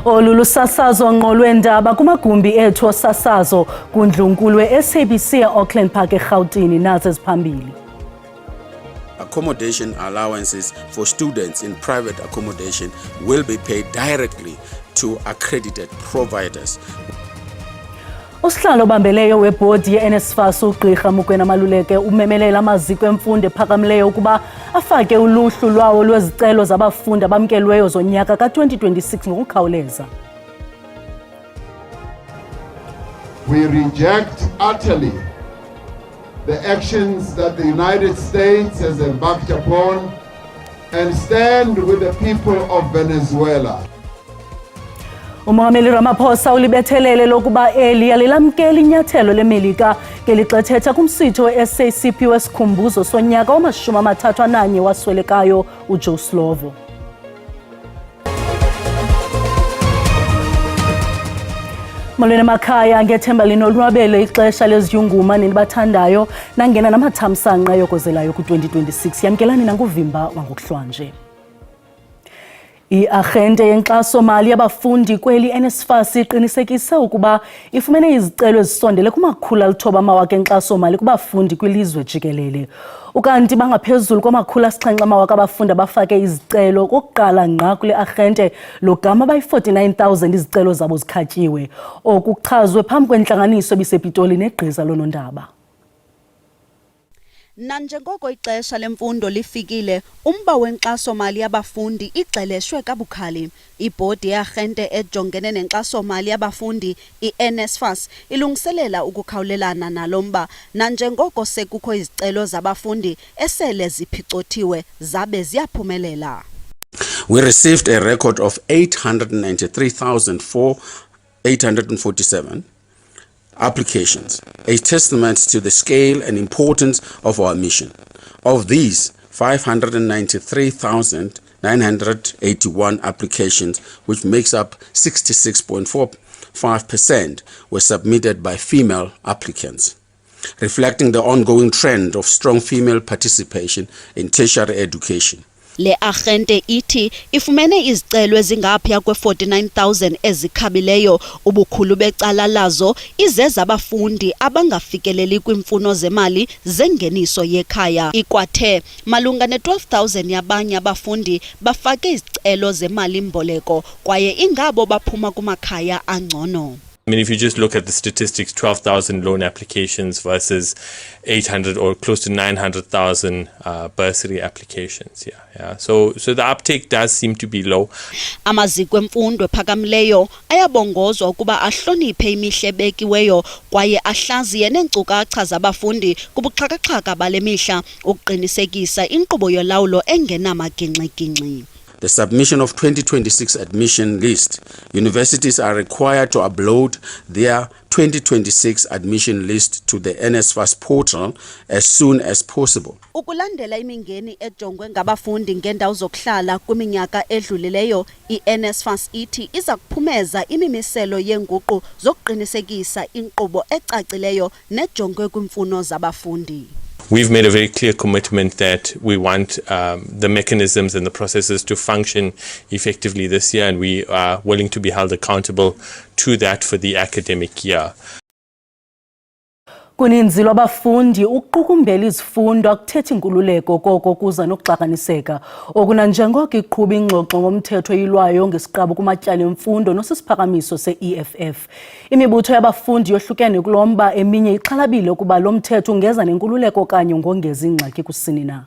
Olu lusasazo ngqo lweendaba kumagumbi ethu osasazo kundlunkulu we-SABC e-Auckland Park eRhawutini nazo eziphambili. Accommodation allowances for students in private accommodation will be paid directly to accredited providers. Usihlalo obambeleyo webhodi ye-NSFAS uGqirha Mokoena Maluleke umemelela amaziko emfundo ephakamileyo ukuba afake uluhlu lwawo lwezicelo zabafundi abamkelweyo zonyaka ka-2026 ngokukhawuleza. We reject utterly the actions that the United States has embarked upon and stand with the people of Venezuela. Umongameli Ramaphosa ulibethelele lokuba eli alilamkela inyathelo leMelika ngelixa ethetha kumsitho we-SACP wesikhumbuzo sonyaka wama-31 waswelekayo uJoe Slovo. Molweni emakhaya, ngethemba linolwabele ixesha leziyunguma nenibathandayo nangena namathamsanqa yokozelayo ku-2026. Yamkelani nanguvimba wangokuhlwanje. I-Arhente yenkxaso-mali yabafundi kweli NSFAS iqinisekise ukuba ifumene izicelo ezisondele ku-900,000 enkxaso-mali kubafundi kwilizwe jikelele. Ukanti bangaphezulu kwa-700,000 abafundi abafake izicelo kokuqala ngqa kule Arhente logama bayi-49,000 izicelo zabo zikhatyiwe. Oku kuchazwe phambi kwentlanganiso ebisepitoli negqiza lonondaba. Nanjengoko ixesha lemfundo lifikile, umba wenkxaso-mali yabafundi ixeleshwe kabukhali. Ibhodi yeArhente ejongene nenkxaso-mali yabafundi, i-NSFAS, ilungiselela ukukhawulelana nalo mba nanjengoko sekukho izicelo zabafundi esele ziphicothiwe zabe ziyaphumelela. We received a record of 893,847 applications, a testament to the scale and importance of our mission. Of these, 593,981 applications, which makes up 66.45%, were submitted by female applicants, reflecting the ongoing trend of strong female participation in tertiary education. Le Arhente ithi ifumene izicelo ezingaphaya kwe-49,000 ezikhabileyo, ubukhulu becala lazo izeza abafundi abangafikeleli kwimfuno zemali zengeniso yekhaya. Ikwathe malunga ne-12,000 yabanye abafundi bafake izicelo zemali mboleko kwaye ingabo baphuma kumakhaya angcono. I mean, if you just look at the statistics, 12,000 loan applications versus 800 or close to 900,000 bursary applications. So the uptake does seem to be low. Amaziko emfundo ephakamileyo ayabongozwa ukuba ahloniphe imihle ebekiweyo kwaye ahlaziye neenkcukacha zabafundi kubuxhakaxhaka bale mihla ukuqinisekisa inkqubo yolawulo engenamagingxi-gingxi. The submission of 2026 admission list. Universities are required to upload their 2026 admission list to the NSFAS portal as soon as possible. Ukulandela imingeni ejongwe ngabafundi ngendawo zokuhlala kwiminyaka edlulileyo, i-NSFAS ithi iza kuphumeza imimiselo yenguqu zokuqinisekisa inkqubo ecacileyo nejongwe kwimfuno zabafundi. We've made a very clear commitment that we want the mechanisms and the processes to function effectively this year, and we are willing to be held accountable to that for the academic year. Kuninzi lwabafundi ukuqukumbela izifundo akuthethi inkululeko koko kuza nokuxakaniseka. Okunanjengoko iqhuba ingxoxo ngomthetho oyilwayo ngesiqabu kumatyala emfundo nosisiphakamiso se-EFF. Imibutho yabafundi yohlukene kulomba eminye ixhalabile ukuba lo mthetho ungeza nenkululeko okanye ngongeza ingxaki kusini na.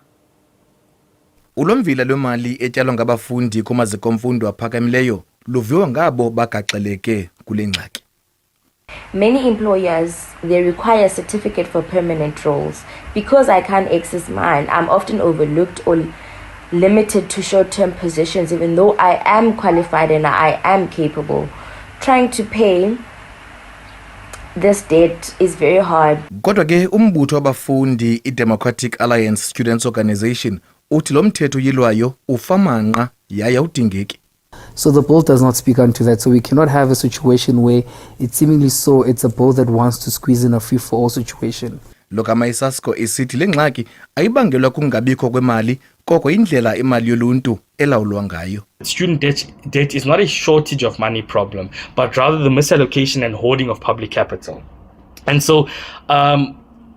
Ulomvila lwemali etyalwa ngabafundi kumaziko emfundo aphakamileyo luviwa ngabo bagaxeleke kule ngxaki. Many employers, they require a certificate for permanent roles. Because I can't access mine, I'm often overlooked or limited to short-term positions, even though I am qualified and I am capable. Trying to pay this debt is very hard. Kodwa ke umbutho wabafundi i-Democratic Alliance Students Organization uthi lo mthetho yilwayo ufamanqa yaye udingeki. So the bill does not speak unto that. So we cannot have a situation where it's seemingly so it's a bill that wants to squeeze in a free-for-all situation. Lokama iSASCO isithi lengxaki ayibangelwa kungabikho kwemali koko indlela imali yoluntu elawulwa ngayo. Student debt is not a shortage of money problem, but rather the misallocation and hoarding of public capital. And so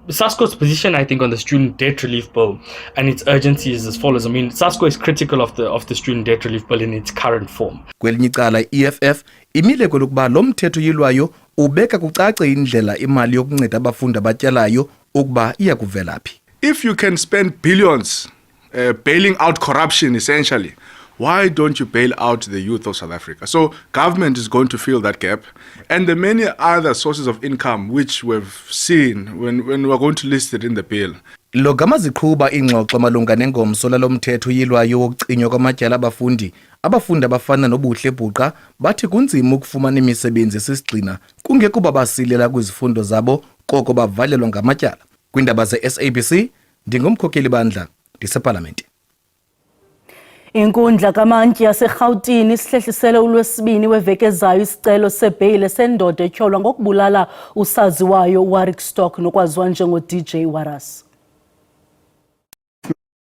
SASCO's position, I think, on the student debt relief bill and its urgency is as follows. I mean, SASCO is critical of the student debt relief bill in its current form. Kwelinye icala i-EFF imile kwelokuba lo mthetho yilwayo ubeka kucace indlela imali yokunceda abafundi abatyalayo ukuba iya kuvelaphi. If you can spend billions bailing out corruption essentially, why don't you bail out the youth of South Africa? So government is going to fill that gap, and the many other sources of income which we've seen when we're going to list it in the bill. Lo gama ziqhuba ingxoxo malunga nengomso lalo mthetho yilwayo wokucinywa kwamatyala abafundi abafana nobuhle bhuqa bathi kunzima ukufumana imisebenzi esisigxina kungekuba basilela kwizifundo zabo koko bavalelwa ngamatyala. Kwindaba ze-SABC ndingumkhokheli bandla ndiseParlamente. Inkundla kaMantyi yaseRhawutini isihlehlisele uLwesibini weveki ezayo isicelo sebheyile sendoda etyholwa ngokubulala usazi wayo uWarwick Stock nokwaziwa njengo-DJ Waras.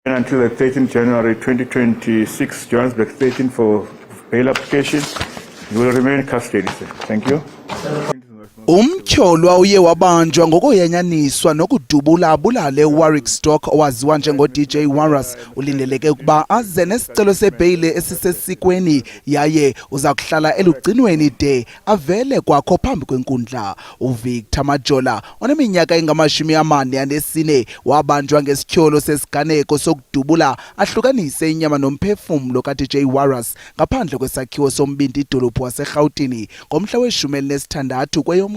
Until the 13th January 2026, Johannesburg 13 for bail application. You will remain in custody, sir. Thank you. Umtyholwa uye wabanjwa ngokuyanyaniswa nokudubula abulale uWarwick Stock owaziwa njengo-DJ Waras ulindeleke ukuba aze nesicelo sebheyile esisesikweni yaye uza kuhlala elugcinweni de avele kwakho phambi kwenkundla. uVictor Majola oneminyaka engama-44 wabanjwa ngesityholo sesiganeko sokudubula ahlukanise inyama nomphefumlo ka-DJ Waras ngaphandle kwesakhiwo sombindi idolophu waseRhawutini ngomhla we-16 kweyomnga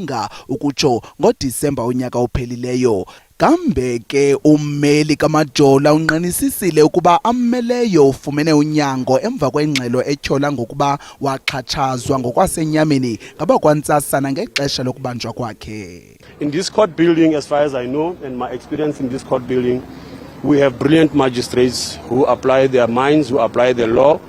ukutsho ngoDisemba unyaka ophelileyo. Kambe ke ummeli kaMajola unqanisisile ukuba ammeleyo ufumene unyango emva kwengxelo etyhola ngokuba waxhatshazwa ngokwasenyameni ngabakwantsasana ngexesha lokubanjwa kwakhe. In this court building, as far as I know and my experience in this court building, we have brilliant magistrates who apply their minds, who apply the law,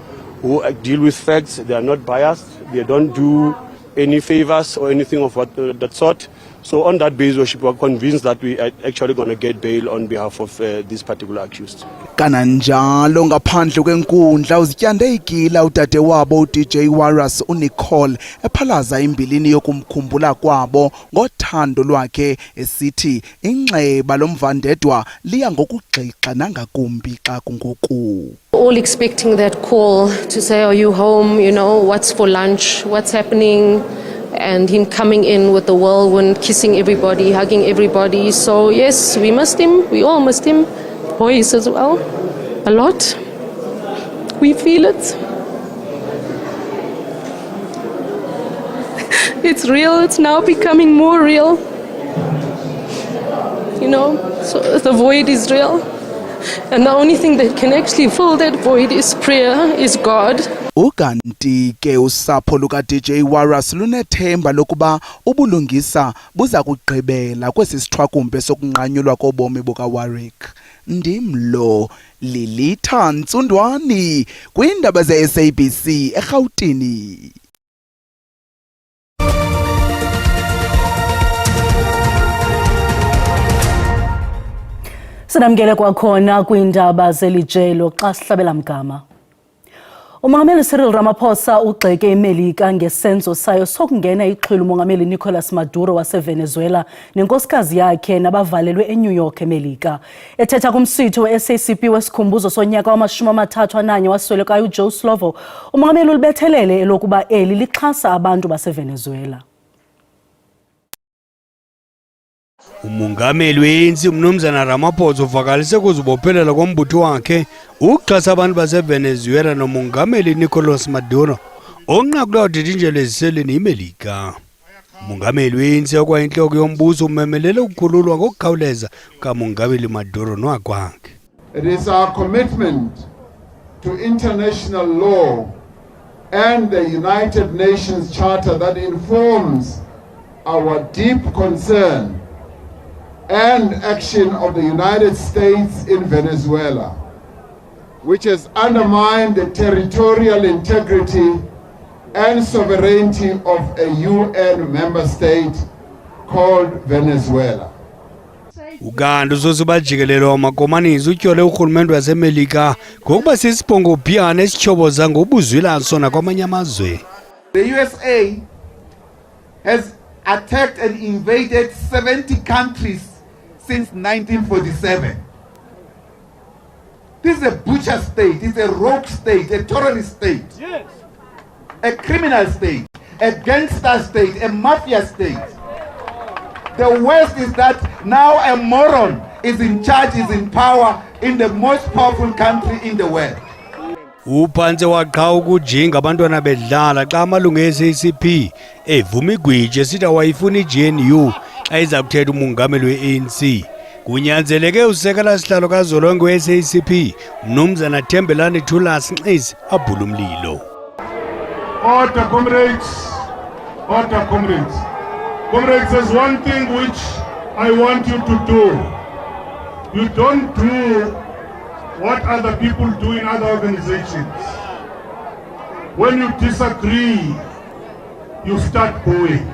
who deal with facts. They are not biased. They don't do any favors or anything of that sort. So on that basis, we are convinced that we are actually going to get bail on behalf of this particular accused. Kananjalo ngaphandle kwenkundla uzityande igila udade wabo uDJ Waras uNicole ephalaza imbilini yokumkhumbula kwabo ngothando lwakhe esithi inxeba lomvandedwa liya ngokugxixa nangakumbi xa kungoku. All expecting that call to say, are you home? You know, what's for lunch? What's happening? And him coming in with the whirlwind, kissing everybody, hugging everybody. So yes, we missed him. We all missed him. Boys as well. A lot. We feel it. It's real. It's now becoming more real. You know, so the void is real. And the only thing that can actually fill that void is prayer, is God. Ukanti ke usapho luka-DJ Waras lunethemba lokuba ubulungisa buza kugqibela kwesi sithwakumbe sokunqanyulwa kobomi bukaWarwick. Ndimlo Lilitha Ntsundwani kwindaba ze-SABC eRhawutini. Sinamkele kwakhona kwindaba zelijelo xa sihlabela mgama. Umongameli Cyril Ramaphosa ugxeke iMelika ngesenzo sayo sokungena ixhwili umongameli Nicolas Maduro waseVenezuela nenkosikazi yakhe nabavalelwe eNew York eMelika. Ethetha kumsitho we-SACP wesikhumbuzo sonyaka wama-31 waswelekayo uJoe Slovo, umongameli ulibethelele elokuba eli lixhasa abantu baseVenezuela. Umongameli we-ANC uMnumzana Ramaphosa uvakalise kuzibophelela kombutho wakhe ukuxhasa abantu baseVenezuela nomongameli Nicolas Maduro onqakula udidinjelo eziseleni iMelika. Umongameli we-ANC okwayintloko yombuso umemelele ukukhululwa kokukhawuleza kamongameli Maduro nowakwakhe. It is our commitment to international law and the United Nations Charter that informs our deep concern and action of the United States in Venezuela, which has undermined the territorial integrity and sovereignty of a UN member state called Venezuela. ukanti usosiba jikelele wamakomanisi utyhole urhulumente wasemelika ngokuba sisibhongobhiyane esityhoboza ngobuzwelane sona kwamanye amazwe. The USA has attacked and invaded 70 countries since 1947. This is a butcher state, it's a rogue state, a terrorist state, yes, a criminal state, a gangster state, a mafia state. The worst is that now a moron is in charge, is in power in the most powerful country in the world. Uphantse waqha ukujinga abantwana bedlala xa amalungu e-SACP evuma igwiji esithi awayifuni i-GNU xa iza kuthetha umongameli we-ANC. Kunyanzeleke usekela sihlalo kazolonke we-SACP Mnumzana Thembelani Thulas Nxesi abhula umlilo. Order, comrades. Order, comrades. Comrades, there's one thing which I want you to do. You don't do what other people do in other organizations. When you disagree, you start going.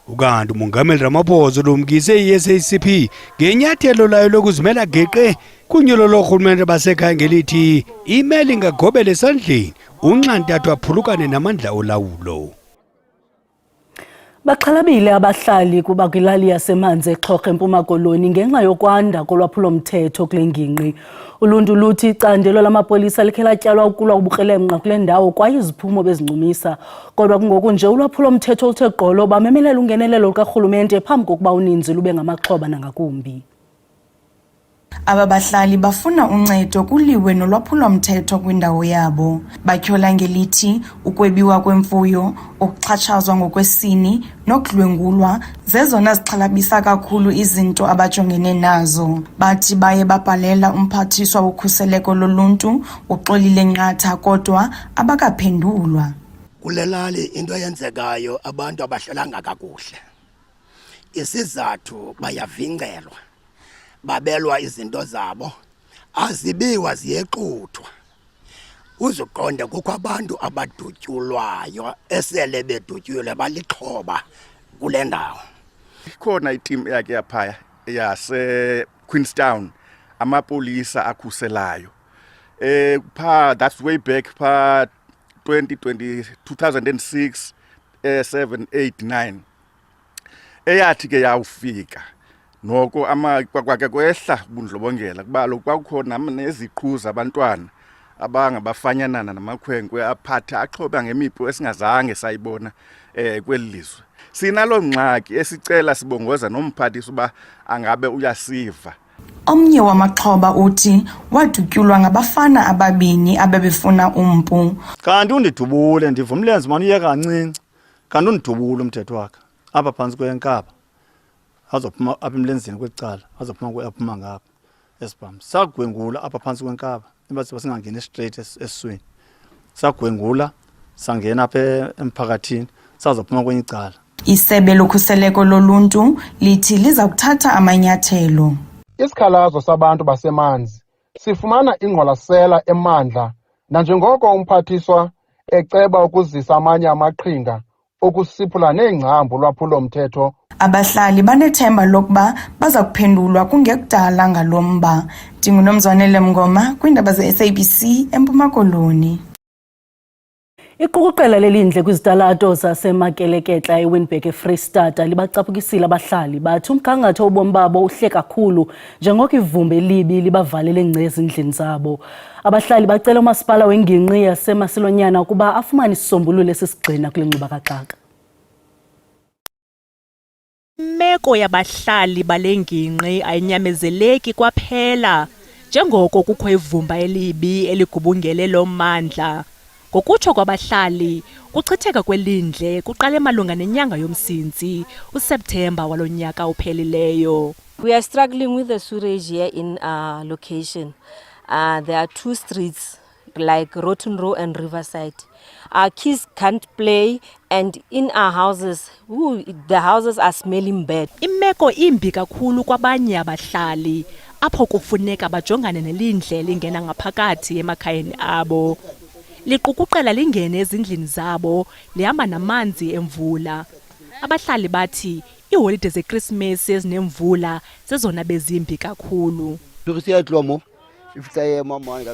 Ukanti umongameli Ramaphosa lumkise i-SACP ngenyathelo layo lokuzimela geqe kunyulo lorhulumente basekhaya ngelithi imeli ingagobela esandleni unxantathu aphulukane namandla olawulo. Baxhalabile abahlali kuba kwilali yasemanzi eXhorha eMpuma Koloni ngenxa yokwanda kolwaphulo-mthetho kule ngingqi. Uluntu luthi icandelo lamapolisa likhe latyalwa ukulwa ubukrelemnqa kule ndawo kwaye iziphumo bezincumisa. Kodwa kungoku nje ulwaphulo-mthetho oluthe gqolo bamemelela ungenelelo lukarhulumente phambi kokuba uninzi lube ngamaxhoba nangakumbi. Aba bahlali bafuna uncedo kuliwe nolwaphulo-mthetho kwindawo yabo. Batyhola ngelithi ukwebiwa kwemfuyo, ukuxhatshazwa ngokwesini nokudlwengulwa zezona zixhalabisa kakhulu izinto abajongene nazo. Bathi baye babhalela umphathiswa wokhuseleko loluntu uXolile Nqatha kodwa abakaphendulwa. Kule lali into eyenzekayo abantu abahlelanga kakuhle. Isizathu bayavingcelwa. Babelwa izinto zabo azibiwa ziyexuthwa. Uzuqonde kukho abantu abadutyulwayo esele bedutyulwe balixhoba kule ndawo. Ikhona iteam yakhe yaphaya yase Queenstown amapolisa akhuselayo. That's way back 2006 7 8 9 eyathi ke yawufika noko kwakhe kwehla ubundlobongela kuba kwakukhona neziqhuza abantwana abangabafanyanana namakhwenkwe aphatha axhoba ngemipho esingazange sayibona kweli lizwe. Sinalo ngxaki esicela sibongoza nomphathisi uba angabe uyasiva. Omnye wamaxhoba uthi wadutyulwa ngabafana ababini abebefuna umpu. Kanti undidubule ndivumlenze manje uye kancinci. Kanti undidubule umthetho wakhe apha phansi kwenkaba. Azophuma apha emlenzeni kwecala azophuma aphuma ngapha esibham sagwengula apha phansi kwenkaba imbathi basingangena straight esiswini sagwengula sangena apha emphakathini sazophuma kwenye icala. Isebe lokhuseleko loluntu lithi liza kuthatha amanyathelo. Isikhalazo sabantu basemanzi sifumana ingqwalasela emandla nanjengoko umphathiswa eceba ukuzisa amanye amaqhinga okusiphula neengcambu lwaphulo-mthetho. Abahlali banethemba lokuba baza kuphendulwa kungekudala ngalomba. NdinguNomzwanele Mngoma kwiindaba ze-SABC eMpuma Koloni. Iqukuqela lelindle kwizitalato zaseMakeleketla eWinburg eFreystata libacaphukisile abahlali bathi umgangatho wobomi babo uhle kakhulu njengoko ivumba elibi libavalele ngce ezindlini zabo. Abahlali bacela umasipala wengingqi yaseMasilonyana ukuba afumane isisombululo esisigxina kule nkcuba-kaxaka. Imeko yabahlali balengingqi ayinyamezeleki kwaphela njengoko kukho ivumba elibi eligubungele lo mmandla. Ngokutsho kwabahlali, kuchitheka kwelindle kuqale malunga nenyanga yomsintsi, uSeptemba walo nyaka uphelileyo. We are struggling with the sewage here in our location. There are two streets like Rotten Row and Riverside. Our kids can't play and in our houses, the houses are smelling bad. Imeko imbi kakhulu kwabanye abahlali apho kufuneka bajongane nelindle lingena ngaphakathi emakhayeni abo. Liqukuqela lingene ezindlini zabo lihamba namanzi emvula. Abahlali bathi iiholide zeKrismesi ezinemvula zezona bezimbi kakhulu.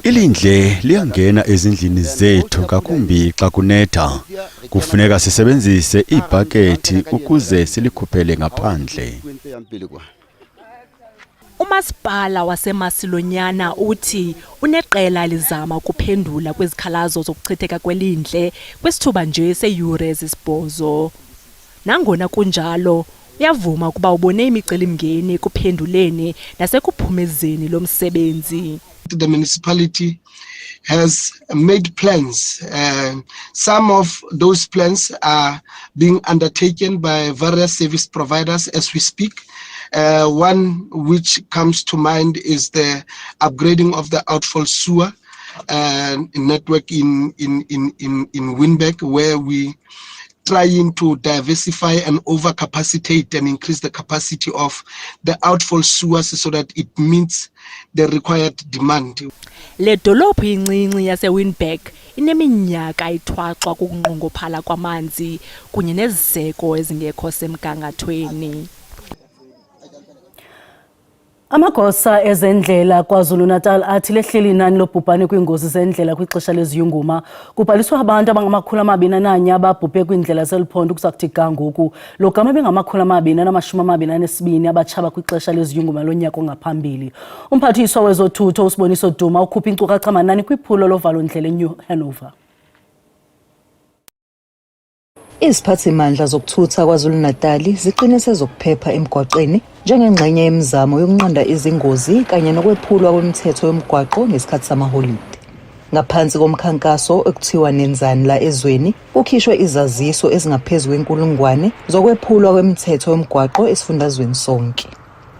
Ilindle liyangena ezindlini zethu ngakumbi xa kunetha. Kufuneka sisebenzise ibhakethi ukuze silikhuphele ngaphandle. Umasipala waseMasilonyana uthi uneqela lizama ukuphendula kwezikhalazo zokuchitheka kwelindle kwisithuba nje seyure ezisibhozo. Nangona kunjalo, uyavuma ukuba ubone imicelimngeni ekuphenduleni nasekuphumezeni lo msebenzi. The municipality has made plans. Some of those plans are being undertaken by various service providers as we speak. One which comes to mind is the upgrading of the outfall sewer network in Wynberg, where we trying to diversify and overcapacitate and increase the capacity of the outfall sewers so that it meets the required demand. Le dolophu incinci yaseWynberg ineminyaka ithwaxwa kukunqongophala kwamanzi kunye neziseko ezingekho semgangathweni. Amagosa ezendlela KwaZulu-Natal athi lehleli inani lobhubhane kwingozi zendlela kwixesha leziyunguma. Kubhaliswa abantu abangama-241 ababhubhe kwindlela zeliphondo kuzakuthi ga ngoku. Lo gama bengama-222 abatshaba kwixesha leziyunguma lonyaka ongaphambili. Umphathiswa wezothutho uSiboniso Duma ukhupha inkcukacha manani kwiphulo lovalo-ndlela eNew Hanover. Iziphathimandla zokuthutha KwaZulu-Natal ziqinise zokuphepha emgwaqeni njengengxenye yemizamo yokunqanda izingozi kanye nokwephulwa kwemithetho yomgwaqo ngesikhathi samaholide. Ngaphansi komkhankaso ekuthiwa Nenzani la ezweni, kukhishwe izaziso ezingaphezulu kwenkulungwane zokwephulwa kwemithetho yomgwaqo esifundazweni sonke.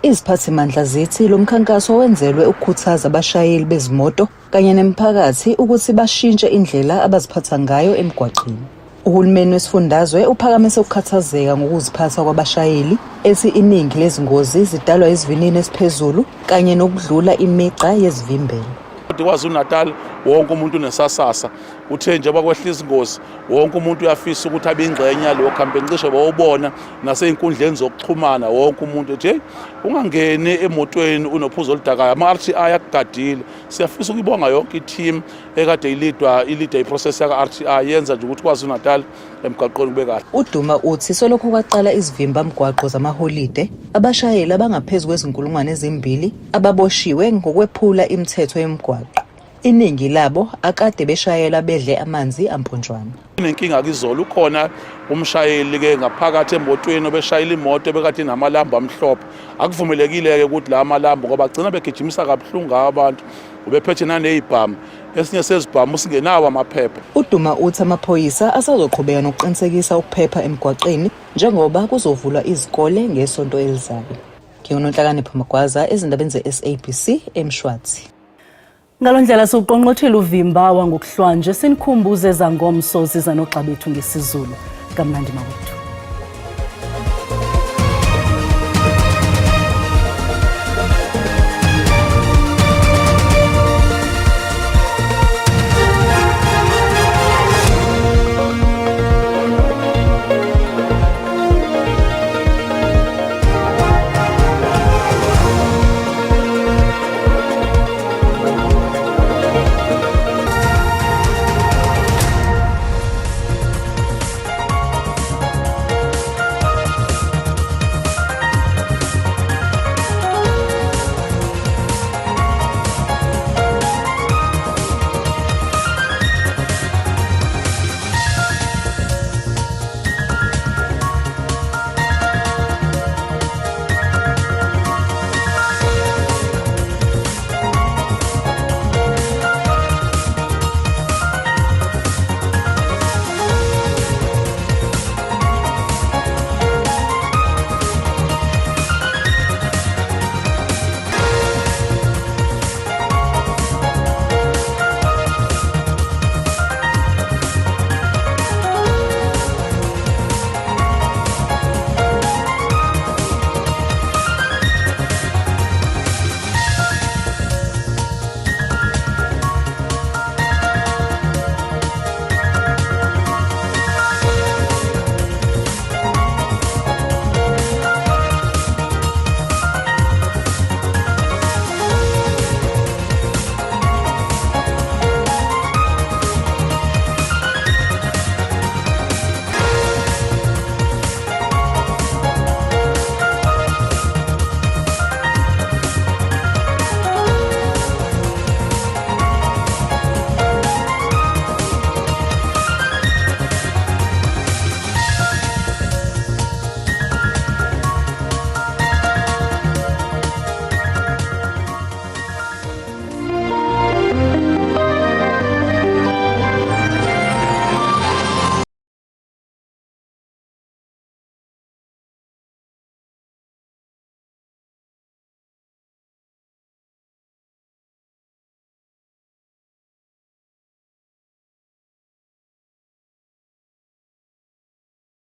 Iziphathimandla zithi lo mkhankaso wenzelwe ukukhuthaza abashayeli bezimoto kanye nemphakathi ukuthi bashintshe indlela abaziphatha ngayo emgwaqeni. Uhulumeni wesifundazwe uphakamise ukukhathazeka ngokuziphatha kwabashayeli ethi iningi lezingozi zidalwa isivinini esiphezulu kanye nokudlula imigqa yezivimbelo. KwaZulu-Natal wonke umuntu unesasasa uthe nje bakwehlisa izingozi wonke umuntu uyafisa ukuthi abe ingxenye yalo campaign cishe bawubona naseinkundleni zokuxhumana wonke umuntu nje ungangeni emotweni unophuzo oludakayo ama-RTI akugadile. Siyafisa ukubonga yonke i-team ekade ilida iprocess yaka-RTI yenza nje ukuthi KwaZulu-Natal emgwaqweni kube kahle. uDuma uthi solokhu kwaqala izivimba mgwaqo zamaholide abashayeli abangaphezulu kwezinkulungwane ezimbili ababoshiwe ngokwephula imithetho yemgwaqo. Iningi labo akade beshayela bedle amanzi amponjwana. Inenkinga kizolo ukhona umshayeli ke ngaphakathi emotweni obeshayela imoto bekade namalambu amhlophe. Akuvumelekile ke ukuthi la malambu ngoba agcina begijimisa kabuhlungu abantu. Ubephethe nanezibhamu. Esinye sezibhamu singenawo amaphepha. uDuma uthi amaphoyisa asazoqhubeka nokuqinisekisa ukuphepha emgwaqeni njengoba kuzovulwa izikole ngesonto elizayo. Nginonhlakanipho Magwaza ezindabeni ze-SABC eMshwathi. Ngalondlela siuqonqothela uvimba wangokuhlwanje sinikhumbuze zangomso ziza noxa bethu ngesizulu. Kamnandi mawethu.